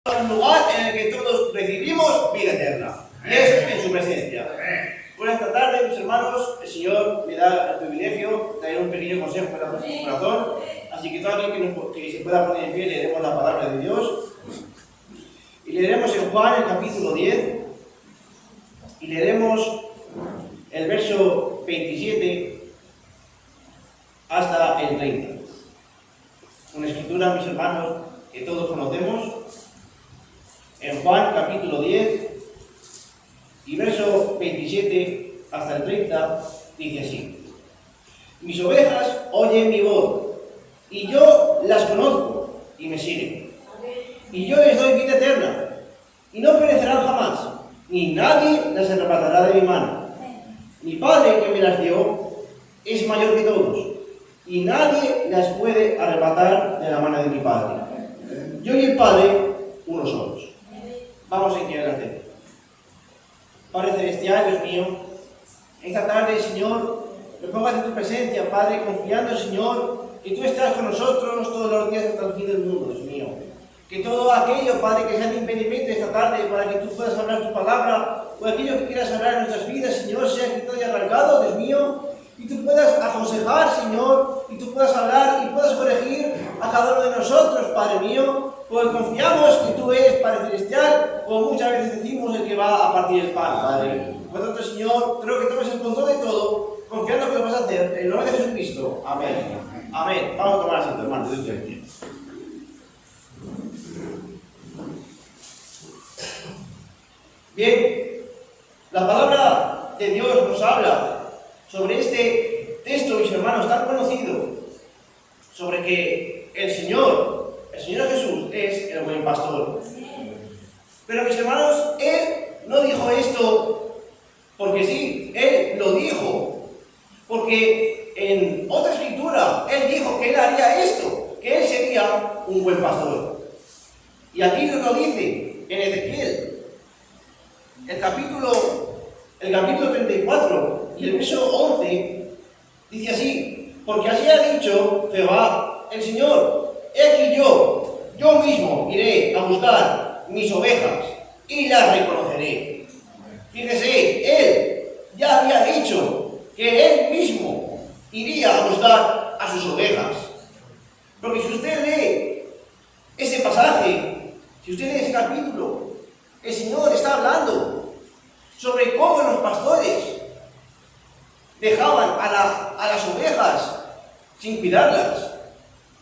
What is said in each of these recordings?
un lugar en el que todos recibimos vida eterna, y es en su presencia. Por esta tarde, mis hermanos, el Señor me da el privilegio de traer un pequeño consejo para nuestro corazón, así que todo aquel que se pueda poner en pie, leeremos la palabra de Dios, y leeremos en Juan el capítulo 10, y leeremos el verso 27 hasta el 30. Una escritura, mis hermanos, que todos conocemos. En Juan capítulo 10 y verso 27 hasta el 30 dice así: mis ovejas oyen mi voz, y yo las conozco y me siguen. Y yo les doy vida eterna, y no perecerán jamás, ni nadie las arrebatará de mi mano. Mi Padre que me las dio es mayor que todos, y nadie las puede arrebatar de la mano de mi Padre. Yo y el Padre, uno solos. Vamos a inclinar la frente. Padre celestial, Dios mío, esta tarde, Señor, me pongo ante tu presencia, Padre, confiando, Señor, que tú estás con nosotros todos los días hasta el fin del mundo, Dios mío. Que todo aquello, Padre, que sea de impedimento esta tarde para que tú puedas hablar tu palabra, o aquello que quieras hablar en nuestras vidas, Señor, sea quitado y arrancado, Dios mío, y tú puedas aconsejar, Señor, y tú puedas hablar y puedas corregir a cada uno de nosotros, Padre mío, porque confiamos que tú eres Padre celestial, como muchas veces decimos, el que va a partir el pan, Padre. Por lo tanto, Señor, creo que tomes el control de todo, confiando que lo vas a hacer, en el nombre de Jesucristo. Amén. Amén. Vamos a tomar asiento, hermano, Dios te bendiga. Bien, la palabra de Dios nos habla sobre este texto, mis hermanos, tan conocido, sobre que el Señor Jesús es el buen pastor. Pero, mis hermanos, Él no dijo esto porque sí, Él lo dijo porque en otra escritura Él dijo que Él haría esto, que Él sería un buen pastor. Y aquí nos lo dice en Ezequiel, el capítulo 34 y el verso 11, dice así: porque así ha dicho Jehová el Señor, he aquí yo mismo iré a buscar mis ovejas y las reconoceré. Fíjese, Él ya había dicho que Él mismo iría a buscar a sus ovejas. Porque si usted lee ese pasaje, si usted lee ese capítulo, el Señor está hablando sobre cómo los pastores dejaban a las ovejas sin cuidarlas.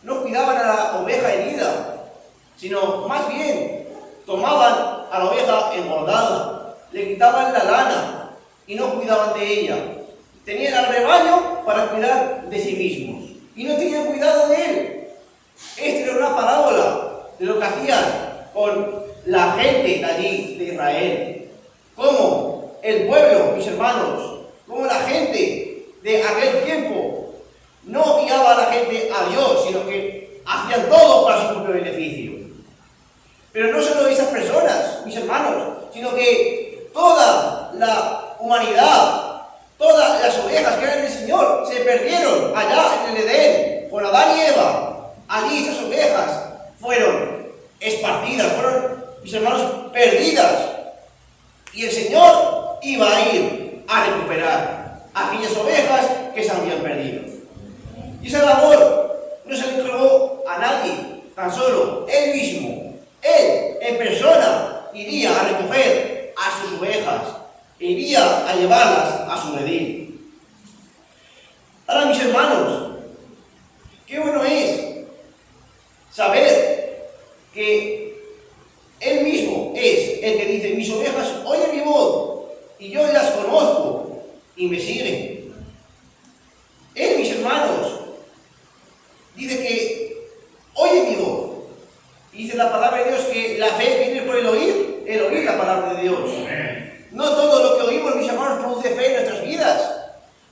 No cuidaban a la oveja herida, sino más bien tomaban a la oveja engordada, le quitaban la lana y no cuidaban de ella. Tenían al rebaño para cuidar de sí mismos y no tenían cuidado de él. Esta era una parábola de lo que hacían con la gente de allí de Israel. Como el pueblo, mis hermanos, como la gente de aquel tiempo no guiaba a la gente a Dios, sino que hacían todo para su propio beneficio. Pero no solo esas personas, mis hermanos, sino que toda la humanidad, todas las ovejas que eran del Señor, se perdieron allá en el Edén, con Adán y Eva. Allí esas ovejas fueron esparcidas, fueron, mis hermanos, perdidas. Y el Señor iba a ir a recuperar aquellas ovejas que se habían perdido. Y esa labor no se le encargó a nadie, tan solo Él mismo. Él, en persona, iría a recoger a sus ovejas, iría a llevarlas a su redil. Ahora, mis hermanos, qué bueno es saber que Él mismo es el que dice: mis ovejas oyen mi voz, y yo las conozco y me siguen. Él, mis hermanos, dice que oye mi voz. Dice la palabra de Dios que la fe viene por el oír la palabra de Dios. No todo lo que oímos, mis hermanos, produce fe en nuestras vidas,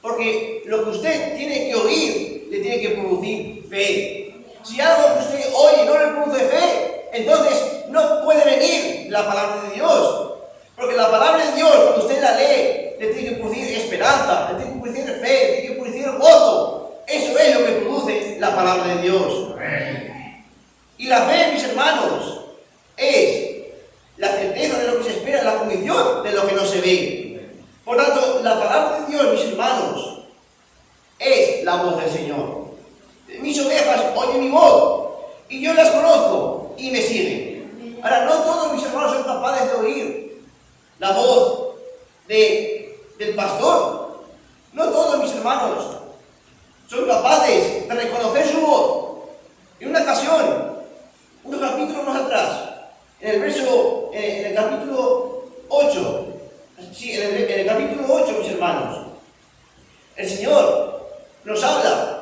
porque lo que usted tiene que oír le tiene que producir fe. Si algo que usted oye no le produce fe, entonces no puede venir la palabra de Dios, porque la palabra de Dios, cuando usted la lee, le tiene que producir esperanza, le tiene que producir fe, le tiene que producir gozo. Eso es lo que produce la palabra de Dios. Y la fe, mis hermanos, es ve. Por tanto, la palabra de Dios, mis hermanos, es la voz del Señor. Mis ovejas oyen mi voz y yo las conozco y me siguen. Ahora, no todos mis hermanos son capaces de oír la voz del pastor. No todos mis hermanos son capaces de reconocer su voz. En una ocasión, unos capítulos más atrás, en el capítulo 8, en el capítulo 8, mis hermanos, el Señor nos habla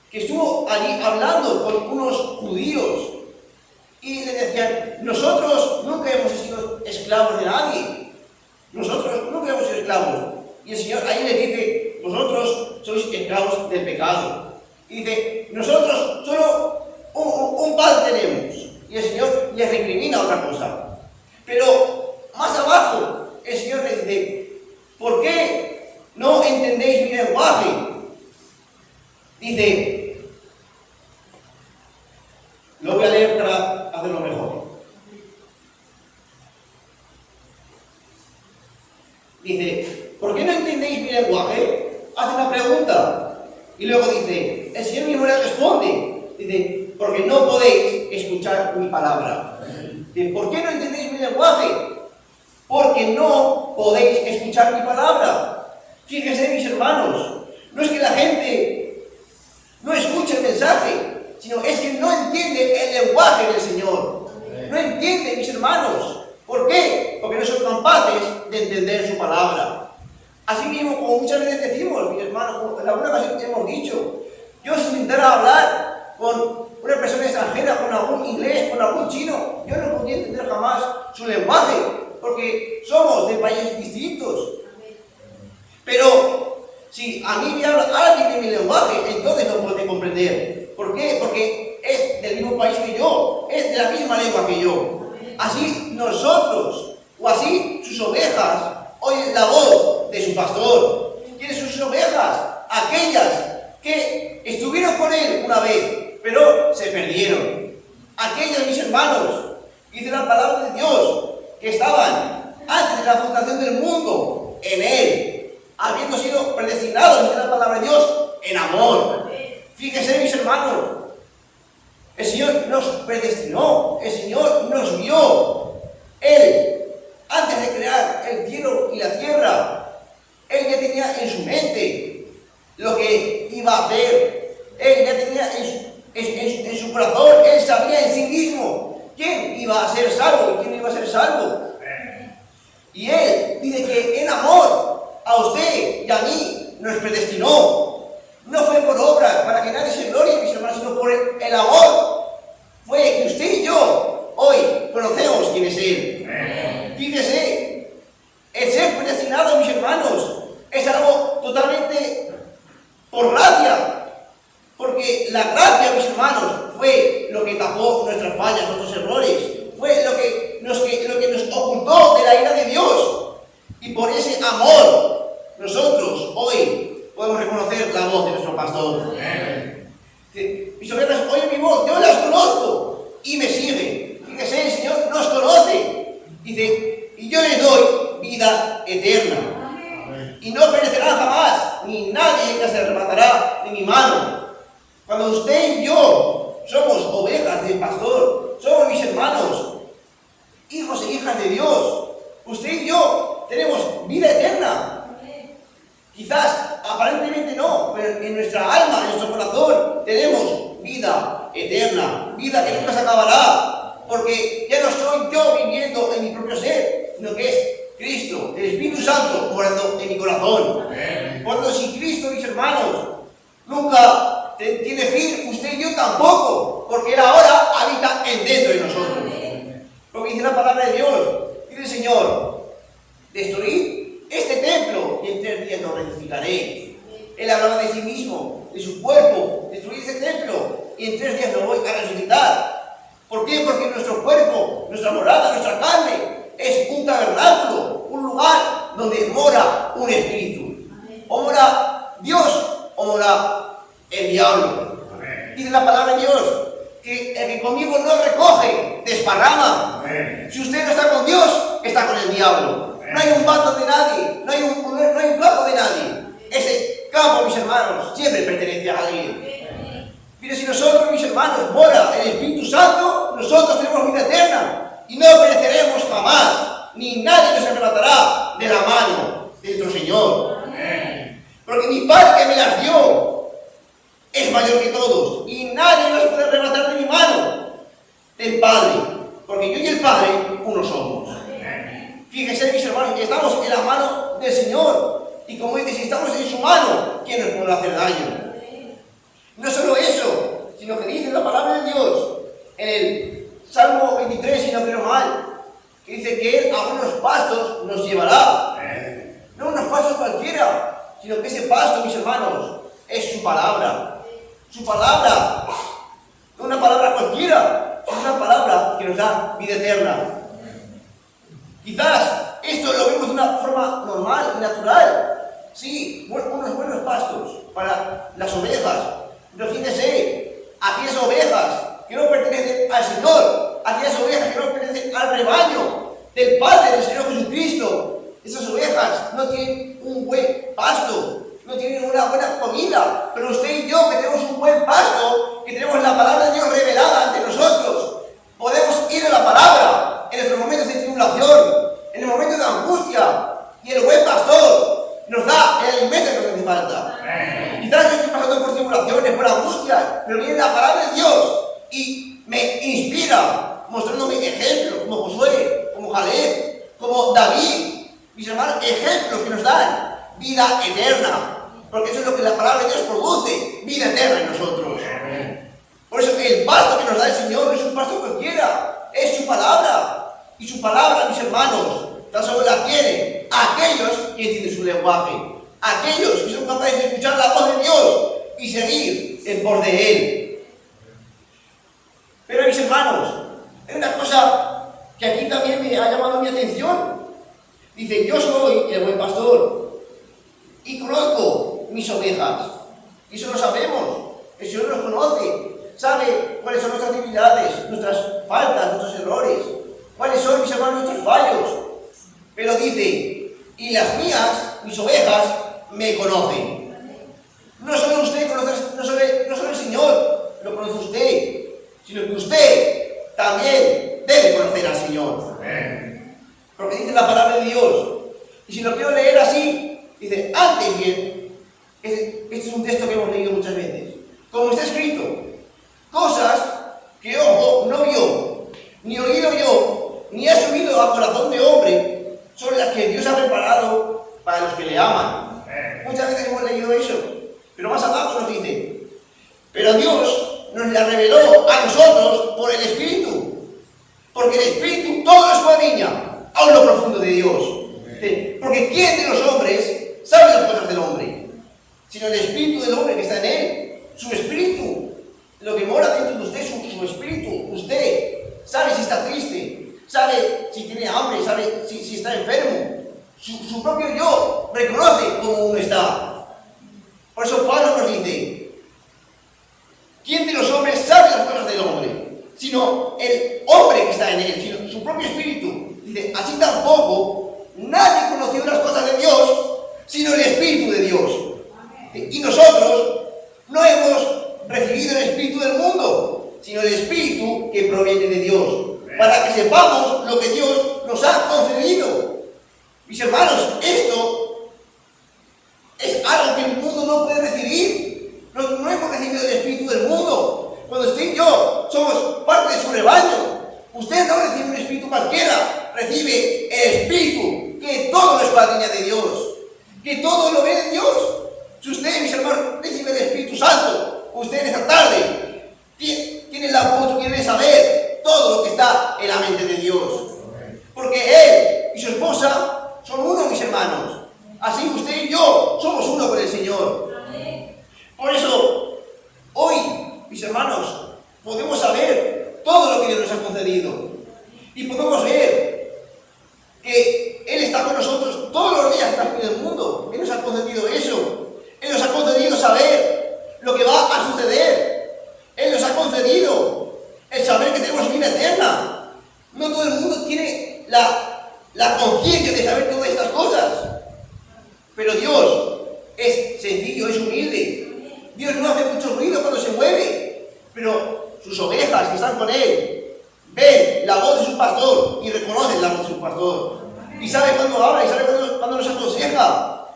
que estuvo allí hablando con unos judíos y le decían: nosotros nunca hemos sido esclavos de nadie, nosotros nunca hemos sido esclavos. Y el Señor ahí les dice: vosotros sois esclavos del pecado. Y dice: nosotros solo un padre tenemos. Y el Señor les recrimina otra cosa. Pero más abajo el Señor les dice: ¿por qué no entendéis mi lenguaje? Dice, lo voy a leer para hacerlo mejor. Dice: ¿por qué no entendéis mi lenguaje? Hace una pregunta. Y luego dice, el Señor mismo le responde. Dice: porque no podéis escuchar mi palabra. Dice: ¿por qué no entendéis mi lenguaje? Porque no podéis escuchar mi palabra. Fíjense, mis hermanos, no es que la gente no escuche el mensaje, sino es que no entiende el lenguaje del Señor. No entiende, mis hermanos. ¿Por qué? Porque no son capaces de entender su palabra. Así mismo, como muchas veces decimos, mis hermanos, como en alguna ocasión hemos dicho, yo si intentara hablar con una persona extranjera, con algún inglés, con algún chino, yo no podría entender jamás su lenguaje, porque somos de países distintos. Pero si a mí me habla alguien de mi lenguaje, entonces lo puede comprender. ¿Por qué? Porque es del mismo país que yo, es de la misma lengua que yo. Así nosotros, o así sus ovejas, oyen la voz de su pastor. ¿Quiénes son sus ovejas? Aquellas que estuvieron con él una vez, pero se perdieron. Aquellas, mis hermanos, dice la palabra de Dios, que estaban antes de la fundación del mundo en él, habiendo sido predestinados, dice la palabra de Dios, en amor. Fíjense, mis hermanos, el Señor nos predestinó, el Señor nos vio. Él, antes de crear el cielo y la tierra, Él ya tenía en su mente lo que iba a hacer. Él ya tenía en su corazón, Él sabía en sí mismo quién iba a ser salvo y quién no iba a ser salvo. Y Él dice que en amor a usted y a mí nos predestinó. No fue por obra para que nadie se glorie, mis hermanos, sino por el amor. Fue que usted y yo hoy conocemos quién es Él. Fíjese, el ser predestinado, mis hermanos, es algo totalmente por gracia. Porque la gracia, mis hermanos, fue lo que tapó nuestras fallas, nuestros errores. Fue lo que nos ocultó de la ira de Dios. Y por ese amor, nosotros hoy podemos reconocer la voz de nuestro pastor. Mis ovejas oyen mi voz, yo las conozco y me siguen. Fíjese, el Señor nos conoce. Dice: y yo les doy vida eterna. Y no perecerán jamás, ni nadie las arrebatará de mi mano. Cuando usted y yo somos ovejas del pastor, somos mis hermanos, hijos e hijas de Dios, usted y yo tenemos vida eterna. Quizás aparentemente no, pero en nuestra alma, en nuestro corazón, tenemos vida eterna, vida que nunca se acabará, porque ya no soy yo viviendo en mi propio ser, sino que es Cristo, el Espíritu Santo, morando en mi corazón. Cuando si Cristo, mis hermanos, nunca tiene fin, usted y yo tampoco, porque Él ahora habita en dentro de nosotros. Porque dice la palabra de Dios, dice el Señor: destruid este templo y en 3 días lo reedificaré. Él hablaba de sí mismo, de su cuerpo: destruir este templo y en 3 días lo voy a resucitar. ¿Por qué? Porque nuestro cuerpo, nuestra morada, nuestra carne es un tabernáculo, un lugar donde mora un espíritu. O mora Dios o mora el diablo. Dice la palabra de Dios que el que conmigo no recoge, desparrama. Si usted no está con Dios, está con el diablo. No hay un bando de nadie, no hay un campo de nadie. Ese campo, mis hermanos, siempre pertenece a alguien. Pero si nosotros, mis hermanos, mora el Espíritu Santo, nosotros tenemos vida eterna y no pereceremos jamás, ni nadie nos arrebatará de la mano de nuestro Señor. Porque mi Padre que me las dio es mayor que todos y nadie nos puede arrebatar de mi mano, del Padre, porque yo y el Padre uno somos. Fíjense, mis hermanos, que estamos en la mano del Señor y como dice, si estamos en su mano, ¿quién nos puede hacer daño? No solo eso, sino que dice la palabra de Dios en el Salmo 23, si no creo mal, que dice que Él a unos pastos nos llevará. No unos pastos cualquiera, sino que ese pasto, mis hermanos, es su palabra. Su palabra, no una palabra cualquiera, sino una palabra que nos da vida eterna. Quizás esto lo vemos de una forma normal y natural. Sí, unos buenos pastos para las ovejas. Pero fíjese, aquellas ovejas que no pertenecen al Señor, aquellas ovejas que no pertenecen al rebaño del Padre, del Señor Jesucristo, esas ovejas no tienen un buen pasto, no tienen una buena comida. Pero usted y yo, que tenemos un buen pasto, que tenemos la palabra de Dios revelada ante nosotros, podemos ir a la palabra en nuestros momentos de tribulación, en el momento de angustia, y el buen pastor nos da el alimento que nos hace falta. Quizás yo estoy pasando por tribulaciones, por angustias, pero viene la palabra de Dios y me inspira, mostrándome ejemplos como Josué, como Caleb, como David, mis hermanos, ejemplos que nos dan vida eterna, porque eso es lo que la palabra de Dios produce, vida eterna en nosotros. Por eso el pasto que nos da el Señor no es un pasto cualquiera, es su palabra. Y su palabra, mis hermanos, tan solo la tienen aquellos que entienden su lenguaje, aquellos que son capaces de escuchar la voz de Dios y seguir en pos de Él. Pero, mis hermanos, hay una cosa que aquí también me ha llamado mi atención. Dice, yo soy el buen pastor y conozco mis ovejas. Y eso lo sabemos, el Señor nos conoce, sabe cuáles son nuestras debilidades, nuestras faltas, nuestros errores, cuáles son, mis hermanos, nuestros fallos. Pero dice, y las mías, mis ovejas, me conocen. No solo usted conoce, no solo el Señor lo conoce usted, sino que usted también debe conocer al Señor. Porque dice la palabra de Dios. Y si lo quiero leer así, dice, antes bien, este es un texto que hemos leído muchas veces, como está escrito, cosas que ojo no vio, ni oído yo, ni ha subido a corazón de hombre, son las que Dios ha preparado para los que le aman. Muchas veces hemos leído eso, pero más abajo nos dice, pero Dios nos la reveló a nosotros por el Espíritu, porque el Espíritu todo lo escudriña, aún lo profundo de Dios. Porque ¿quién de los hombres sabe las cosas del hombre? Sino el Espíritu del hombre que está en él, su Espíritu, lo que mora dentro de usted, su Espíritu. Usted sabe si está triste, sabe si tiene hambre, sabe si está enfermo. Su propio yo reconoce cómo uno está. Por eso Pablo nos dice, ¿quién de los hombres sabe las cosas del hombre? Sino el hombre que está en él, sino su propio Espíritu. Dice, así tampoco nadie conoció las cosas de Dios, sino el Espíritu de Dios. Y nosotros no hemos recibido el Espíritu del mundo, sino el Espíritu que proviene de Dios, para que sepamos lo que Dios nos ha concedido. Mis hermanos, esto es algo que el mundo no puede recibir. No hemos recibido el Espíritu del mundo. Cuando usted y yo somos parte de su rebaño, usted no recibe un espíritu cualquiera, recibe el Espíritu que todo lo escudriña de Dios, que todo lo ve de Dios. Si usted, mis hermanos, recibe el Espíritu Santo, usted en esta tarde tiene la oportunidad de saber todo lo que está en la mente de Dios. Porque Él y su esposa son uno, mis hermanos. Así usted y yo somos uno con el Señor. Por eso, hoy, mis hermanos, podemos saber todo lo que Dios nos ha concedido. Y podemos ver que Él está con nosotros todos los días, está en el mundo. Él nos ha concedido eso. Él nos ha concedido saber lo que va a suceder. Él nos ha concedido el saber que tenemos vida eterna. No todo el mundo tiene la la conciencia de saber todas estas cosas. Pero Dios es sencillo, es humilde. Dios no hace mucho ruido cuando se mueve, pero sus ovejas que están con Él ven la voz de su pastor y reconocen la voz de su pastor. Y sabe cuándo habla y sabe cuándo nos aconseja.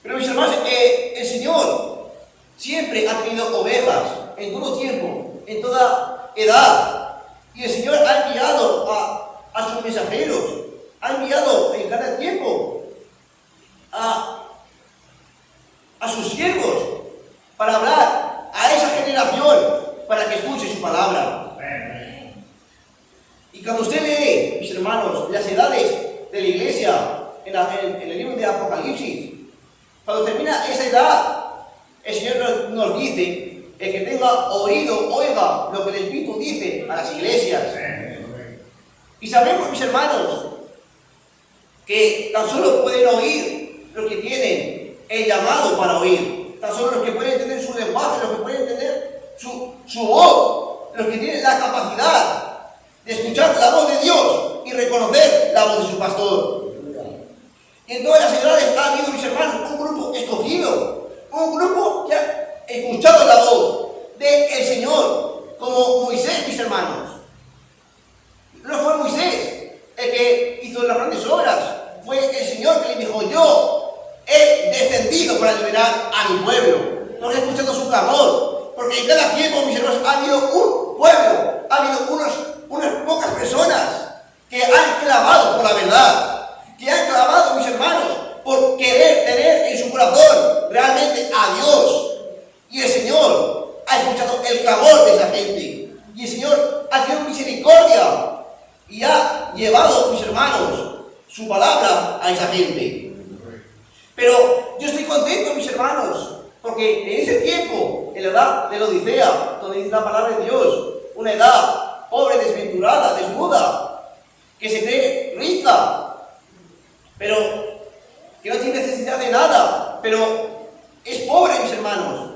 Pero mis hermanos, el Señor siempre ha tenido ovejas en todo tiempo, en toda edad. Y el Señor ha enviado a sus mensajeros, ha enviado en cada tiempo a sus siervos para hablar a esa generación, para que escuche su palabra. Y cuando usted lee, mis hermanos, las edades de la iglesia en el libro de Apocalipsis, cuando termina esa edad, el Señor nos dice: el que tenga oído, oiga lo que el Espíritu dice a las iglesias. Y sabemos, mis hermanos, que tan solo pueden oír los que tienen el llamado para oír, tan solo los que pueden entender su lenguaje, los que pueden entender su voz, los que tienen la capacidad de escuchar la voz de Dios y reconocer la voz de su pastor. Y en todas las edades ha habido, mis hermanos, un grupo escogido, un grupo que ha escuchado la voz del Señor, como Moisés, mis hermanos. No fue Moisés el que hizo las grandes obras, fue el Señor que le dijo: yo he descendido para liberar a mi pueblo, porque he escuchado su clamor, porque en cada tiempo, mis hermanos, ha habido un pueblo, ha habido unas pocas personas que han clamado por la verdad, que han clamado, mis hermanos, por querer tener en su corazón realmente a Dios. Y el Señor ha escuchado el clamor de esa gente, y el Señor ha tenido misericordia y ha llevado, mis hermanos, su palabra a esa gente. Pero yo estoy contento, mis hermanos, porque en ese tiempo, en la edad de la Odisea, donde dice la palabra de Dios, una edad pobre, desventurada, desnuda, que se cree rica, pero que no tiene necesidad de nada, pero es pobre, mis hermanos.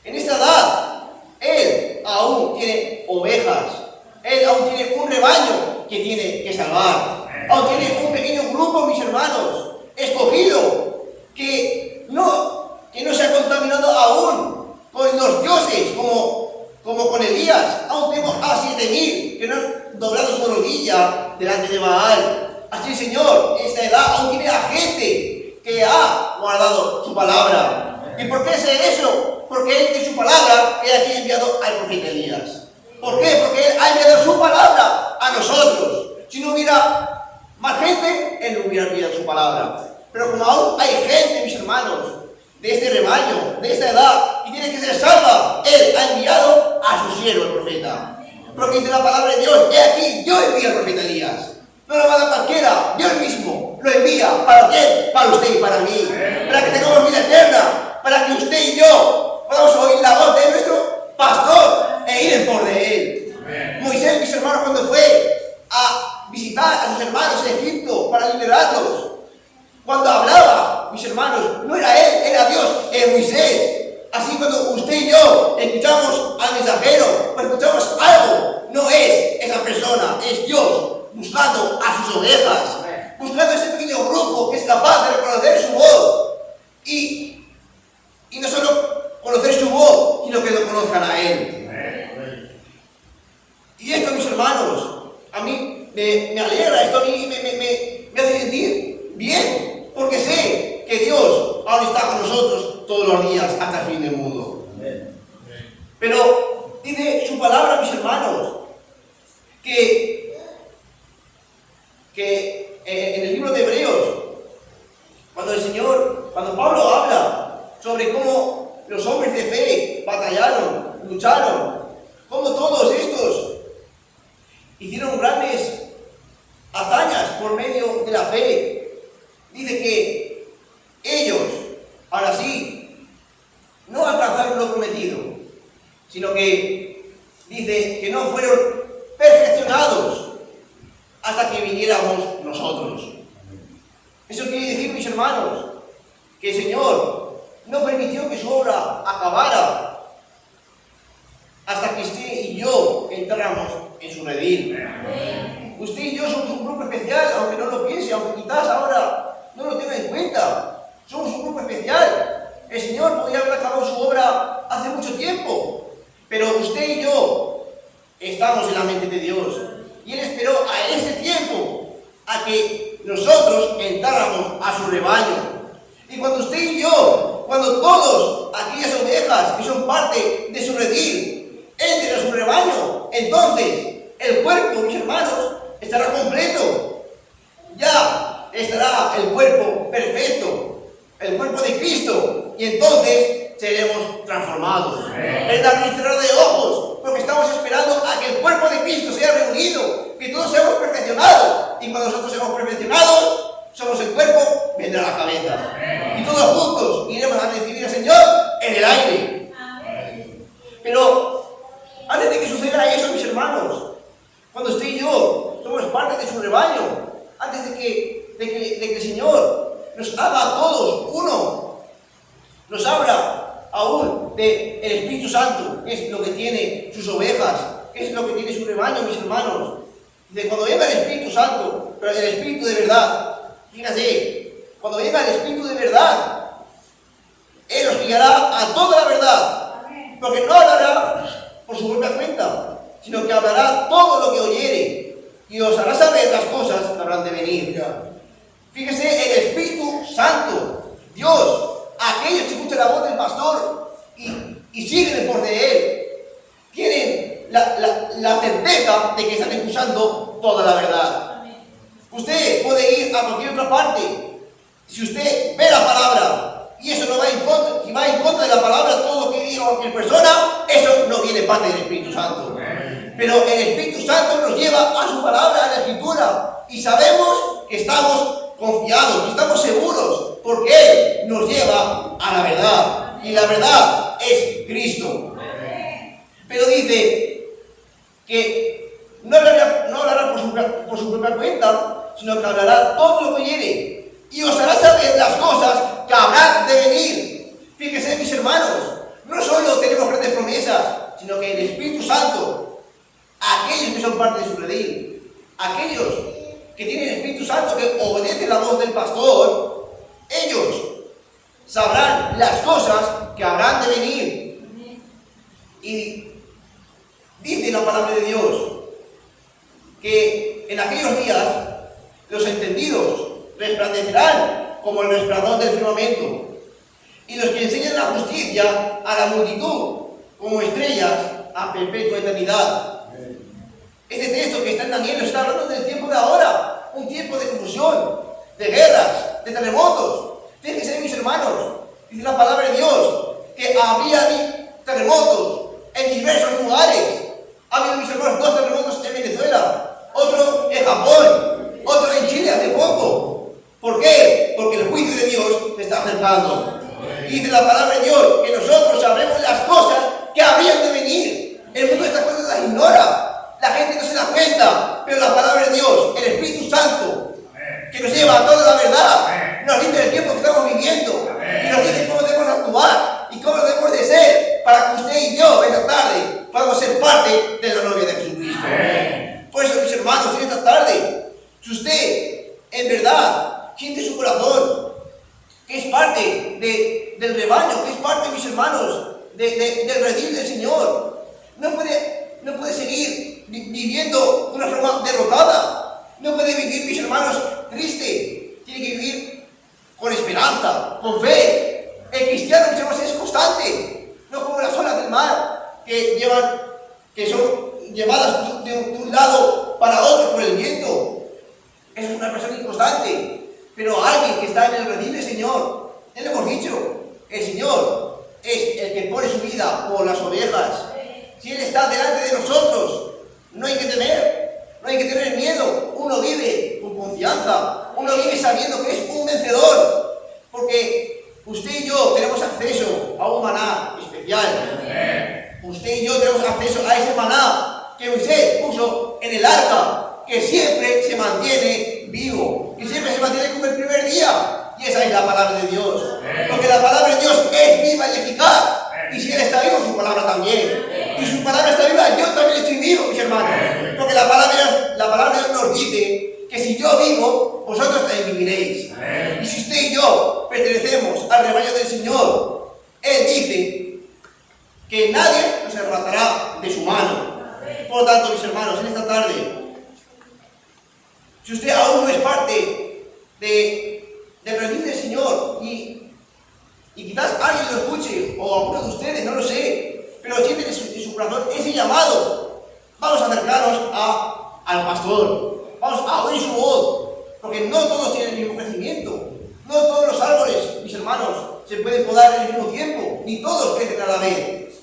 En esta edad, él aún tiene ovejas, él aún tiene un rebaño que tiene que salvar, aún tiene un pequeño grupo, mis hermanos, escogido, que no se ha contaminado aún con los dioses, como con Elías. Aún tengo a 7.000 que no han doblado su rodilla delante de Baal. Así el Señor, en esta edad, aún tiene a gente que ha guardado su palabra. ¿Y por qué sé eso? Porque Él, en su palabra, Él aquí ha enviado al profeta Elías. ¿Por qué? Porque Él ha enviado su palabra a nosotros. Si no hubiera más gente, Él no hubiera enviado su palabra. Pero como aún hay gente, mis hermanos, de este rebaño, de esta edad, que tiene que ser salva, Él ha enviado a su siervo, el profeta. Porque dice la palabra de Dios: he aquí, yo envío al profeta Elías. No lo va a dar cualquiera, Dios mismo lo envía. ¿Para qué? Para usted y para mí. Para que tengamos vida eterna, para que usted y yo podamos oír la voz de nuestro pastor e ir en pos de él. Moisés, mis hermanos, cuando fue a visitar a sus hermanos en Egipto para liberarlos, cuando hablaba, mis hermanos, no era él, era Dios, era Moisés. Así cuando usted y yo escuchamos al mensajero, o escuchamos algo, no es esa persona, es Dios buscando a sus ovejas, buscando ese pequeño grupo que es capaz de reconocer su voz y no solo conocer su voz, sino que lo conozcan a Él. Y esto, mis hermanos, a mí me alegra, esto a mí me hace sentir bien, porque sé que Dios aún está con nosotros todos los días hasta el fin del mundo. Pero dice su palabra, mis hermanos, que en el libro de Hebreos, cuando Pablo habla sobre cómo los hombres de fe batallaron, lucharon, cómo todos estos hicieron grandes hazañas por medio de la fe, dice que ellos, ahora sí, no alcanzaron lo prometido, sino que dice que no fueron perfeccionados hasta que viniéramos nosotros. Eso quiere decir, mis hermanos, que el Señor no permitió que su obra acabara hasta que usted y yo entráramos en su redil. Usted y yo somos un grupo especial, aunque no lo piense, aunque quizás ahora no lo tenga en cuenta. Somos un grupo especial. El Señor podría haber acabado su obra hace mucho tiempo, pero usted y yo estamos en la mente de Dios. Y Él esperó a ese tiempo a que nosotros entráramos a su rebaño. Y cuando usted y yo, cuando todos aquellas ovejas que son parte de su redil entren a su rebaño, entonces el cuerpo, mis hermanos, estará completo. Ya estará el cuerpo perfecto, el cuerpo de Cristo, y entonces seremos transformados. Es la abrir y cerrar de ojos, porque estamos esperando a que el cuerpo de Cristo sea reunido, que todos seamos perfeccionados. Y cuando nosotros seamos perfeccionados, somos el cuerpo, vendrá la cabeza. Y todos juntos iremos a recibir al Señor en el aire. Pero antes de que suceda eso, mis hermanos, cuando usted y yo somos parte de su rebaño, antes de que el Señor nos haga a todos uno, nos habla aún del Espíritu Santo, que es lo que tiene sus ovejas, que es lo que tiene su rebaño, mis hermanos. Dice, cuando venga el Espíritu Santo, pero el Espíritu de verdad, fíjate, cuando venga el Espíritu de verdad, Él os guiará a toda la verdad, porque no hablará por su propia cuenta, sino que hablará todo lo que oyere y os hará saber las cosas que habrán de venir. Fíjese, el Espíritu Santo, Dios, aquellos que escuchan la voz del pastor y siguen en pos de Él, tienen la certeza de que están escuchando toda la verdad. Usted puede ir a cualquier otra parte, si usted ve la palabra y eso no va en contra, si va en contra de la palabra, todo lo que diga cualquier persona, eso no viene parte del Espíritu Santo. Pero el Espíritu Santo nos lleva a su palabra, a la Escritura, y sabemos que estamos confiados, que estamos seguros, porque Él nos lleva a la verdad, y la verdad es Cristo. Pero dice que no hablará por su propia cuenta, sino que hablará todo lo que oyere, y os hará saber las cosas que habrán de venir. Fíjense, mis hermanos, no solo tenemos grandes promesas, sino que el Espíritu Santo, aquellos que son parte de su redil, aquellos que tienen el Espíritu Santo, que obedecen la voz del pastor, ellos sabrán las cosas que habrán de venir. Y dice la palabra de Dios que en aquellos días los entendidos resplandecerán como el resplandor del firmamento, y los que enseñan la justicia a la multitud como estrellas a perpetua eternidad. Este texto que está en Daniel nos está hablando del tiempo de ahora, un tiempo de confusión, de guerras, de terremotos. Fíjense, mis hermanos, dice la palabra de Dios que había terremotos en diversos lugares. Ha habido, mis hermanos, 2 terremotos en Venezuela, otro en Japón, otro en Chile hace poco. ¿Por qué? Porque el juicio de Dios se está acercando. Y dice la palabra de Dios que nosotros sabremos las cosas que habrían de venir. El mundo estas cosas las ignora, la gente no se da cuenta, pero la palabra de Dios, el Espíritu Santo, que nos lleva a toda la verdad, nos dice el tiempo que estamos viviendo, y nos dice cómo debemos actuar y cómo debemos de ser para que usted y yo esta tarde podamos ser parte de la novia de Jesucristo. Por eso, mis hermanos, en esta tarde, si usted en verdad siente su corazón que es parte del rebaño, que es parte, mis hermanos, del redil del Señor, no puede seguir viviendo de una forma derrotada, no puede vivir, mis hermanos, triste, tiene que vivir con esperanza, con fe. El cristiano, mis hermanos, es constante, no como las olas del mar que son llevadas de un lado para otro por el viento. Es una persona inconstante. Pero alguien que está en el redil del Señor, ya le hemos dicho, el Señor es el que pone su vida por las ovejas. Si Él está delante de nosotros, no hay que temer, no hay que tener miedo. Uno vive con confianza, uno vive sabiendo que es un vencedor, porque usted y yo tenemos acceso a un maná especial. Usted y yo tenemos acceso a ese maná que Moisés puso en el arca, que siempre se mantiene vivo, que siempre se mantiene como el primer día. Y esa es la palabra de Dios, porque la palabra de Dios es viva y eficaz, y si Él está vivo, su palabra también, y su palabra está viva, yo también estoy vivo, mis hermanos, porque la palabra de Dios nos dice que que si yo vivo, vosotros también viviréis. Y si usted y yo pertenecemos al rebaño del Señor, Él dice que nadie nos arrebatará de su mano. Por lo tanto, mis hermanos, en esta tarde, si usted aún no es parte del redil del Señor y quizás alguien lo escuche, o alguno de ustedes, no lo sé, pero sienten en su corazón ese llamado, vamos a acercarnos al pastor, vamos a oír su voz, porque no todos tienen el mismo crecimiento, no todos los árboles, mis hermanos, se pueden podar en el mismo tiempo, ni todos crecen a la vez.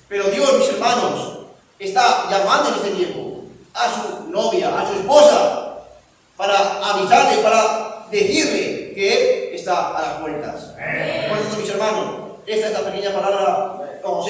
Pero Dios, mis hermanos, está llamando en este tiempo a su novia, a su esposa, para avisarle, para decirle que Él está a las puertas. Por eso, mis hermanos, esta es la pequeña palabra como